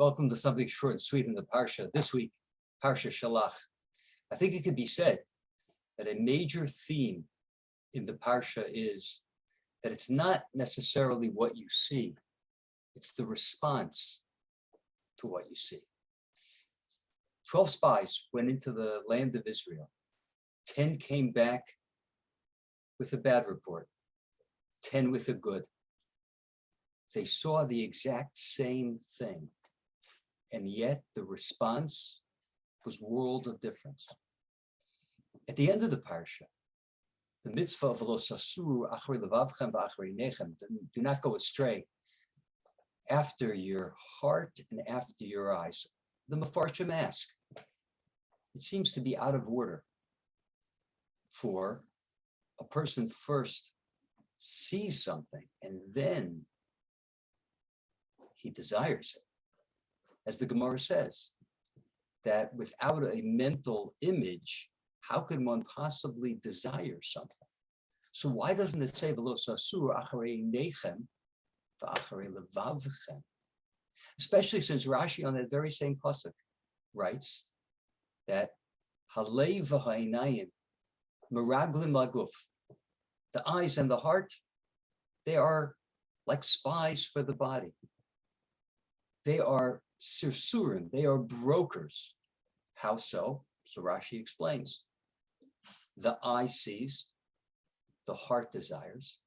Welcome to something short and sweet in the Parsha. This week, Parsha Shelach. I think it could be said that a major theme in the Parsha is that it's not necessarily what you see, it's the response to what you see. 12 spies went into the land of Israel. 10 came back with a bad report, 10 with a good. They saw the exact same thing, and yet the response was world of difference. At the end of the parsha, the mitzvah of lo sasuru achrei levavchem v'achrei nechem, do not go astray after your heart and after your eyes. The Mefarshim ask, it seems to be out of order for a person first sees something and then he desires it. As the Gemara says, that without a mental image, how can one possibly desire something? So why doesn't it say v'lo sasur acharei nechem v'acharei levavchem? Especially since Rashi on that very same pasuk writes that halev v'ha'inayim meraglim laguf, the eyes and the heart, they are like spies for the body. They are sirsurim, they are brokers. How so? So Rashi explains. The eye sees, the heart desires,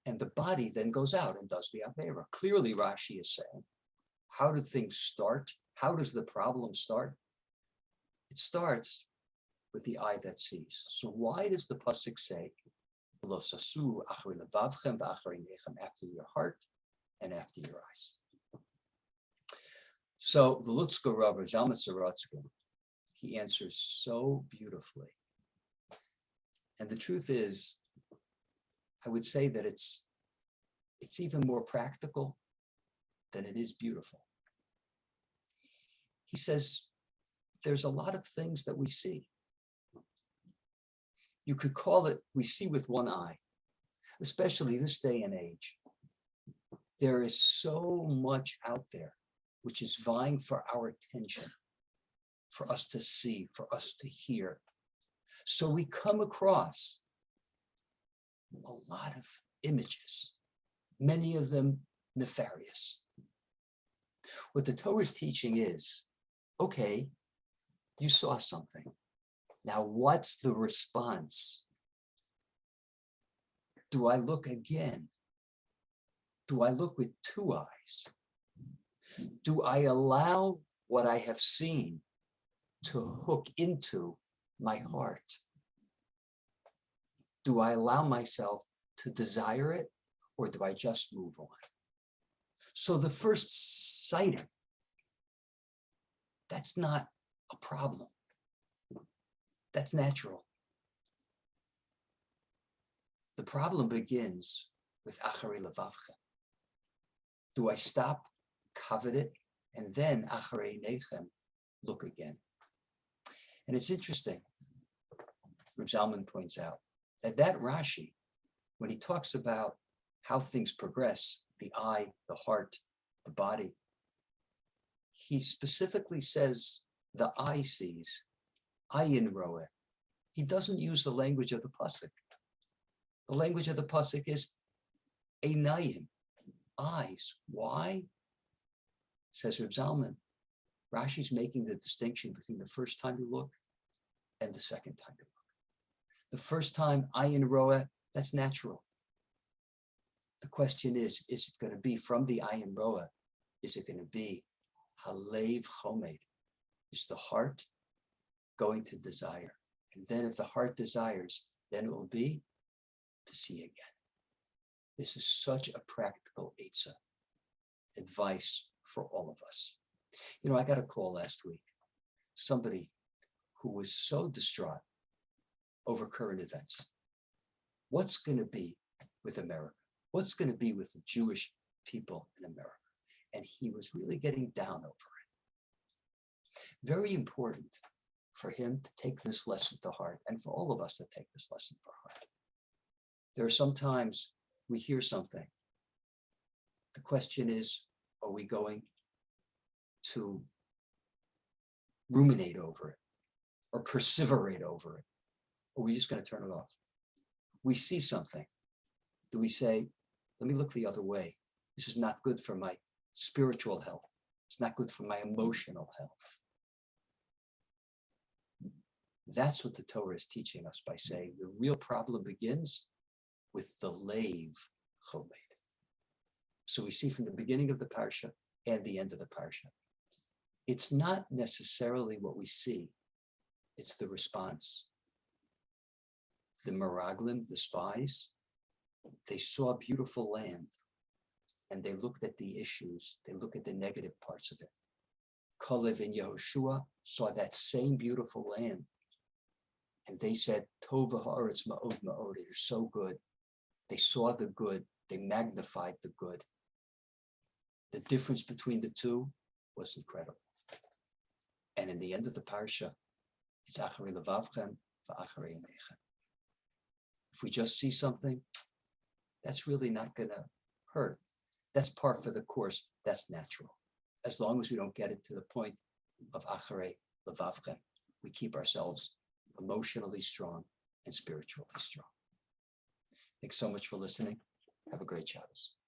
and the body then goes out and does the avera. Clearly Rashi is saying, how do things start? How does the problem start? It starts with the eye that sees. So why does the pasuk say, Lo sasu achrei levavchem v'achrei nechem, after your heart and after your eyes? So the Lutzka Rav Zalman Sorotzkin, he answers so beautifully. And the truth is, I would say that it's even more practical than it is beautiful. He says, there's a lot of things that we see. You could call it, we see with one eye, especially this day and age. There is so much out there which is vying for our attention, for us to see, for us to hear. So we come across a lot of images, many of them nefarious. What the Torah's teaching is, okay, you saw something. Now what's the response? Do I look again? Do I look with two eyes? Do I allow what I have seen to hook into my heart? Do I allow myself to desire it, or do I just move on? So the first sighting, that's not a problem. That's natural. The problem begins with acharei levavchem. Do I stop, covet it, and then acharei nechem, look again? And it's interesting, Rav Zalman points out, that Rashi, when he talks about how things progress, the eye, the heart, the body, he specifically says the eye sees, ayin roeh. He doesn't use the language of the pasuk. The language of the pasuk is einayim, eyes. Why? Says Rav Zalman, Rashi's making the distinction between the first time you look and the second time you look. The first time, ayin roeh, that's natural. The question is it going to be from the ayin roeh? Is it going to be halev chomed? Is the heart going to desire? And then if the heart desires, then it will be to see again. This is such a practical eitzah, advice for all of us. You know, I got a call last week, somebody who was so distraught over current events. What's going to be with America? What's going to be with the Jewish people in America? And he was really getting down over it. Very important for him to take this lesson to heart, and for all of us to take this lesson to heart. There are some times we hear something. The question is, are we going to ruminate over it or perseverate over it? Or are we just going to turn it off? We see something. Do we say, let me look the other way? This is not good for my spiritual health. It's not good for my emotional health. That's what the Torah is teaching us by saying the real problem begins with the leiv chomed. So we see from the beginning of the parsha and the end of the parsha, it's not necessarily what we see, it's the response. The Meraglim, the spies, they saw a beautiful land and they looked at the issues, they looked at the negative parts of it. Kalev and Yehoshua saw that same beautiful land and they said, Tova ha'aretz ma'od ma'od, it is so good. They saw the good, they magnified the good. The difference between the two was incredible. And in the end of the parsha, it's acharei levavchem va'acharei einechem. If we just see something, that's really not going to hurt. That's part for the course. That's natural. As long as we don't get it to the point of acharei levavchem, we keep ourselves emotionally strong and spiritually strong. Thanks so much for listening. Have a great Shabbos.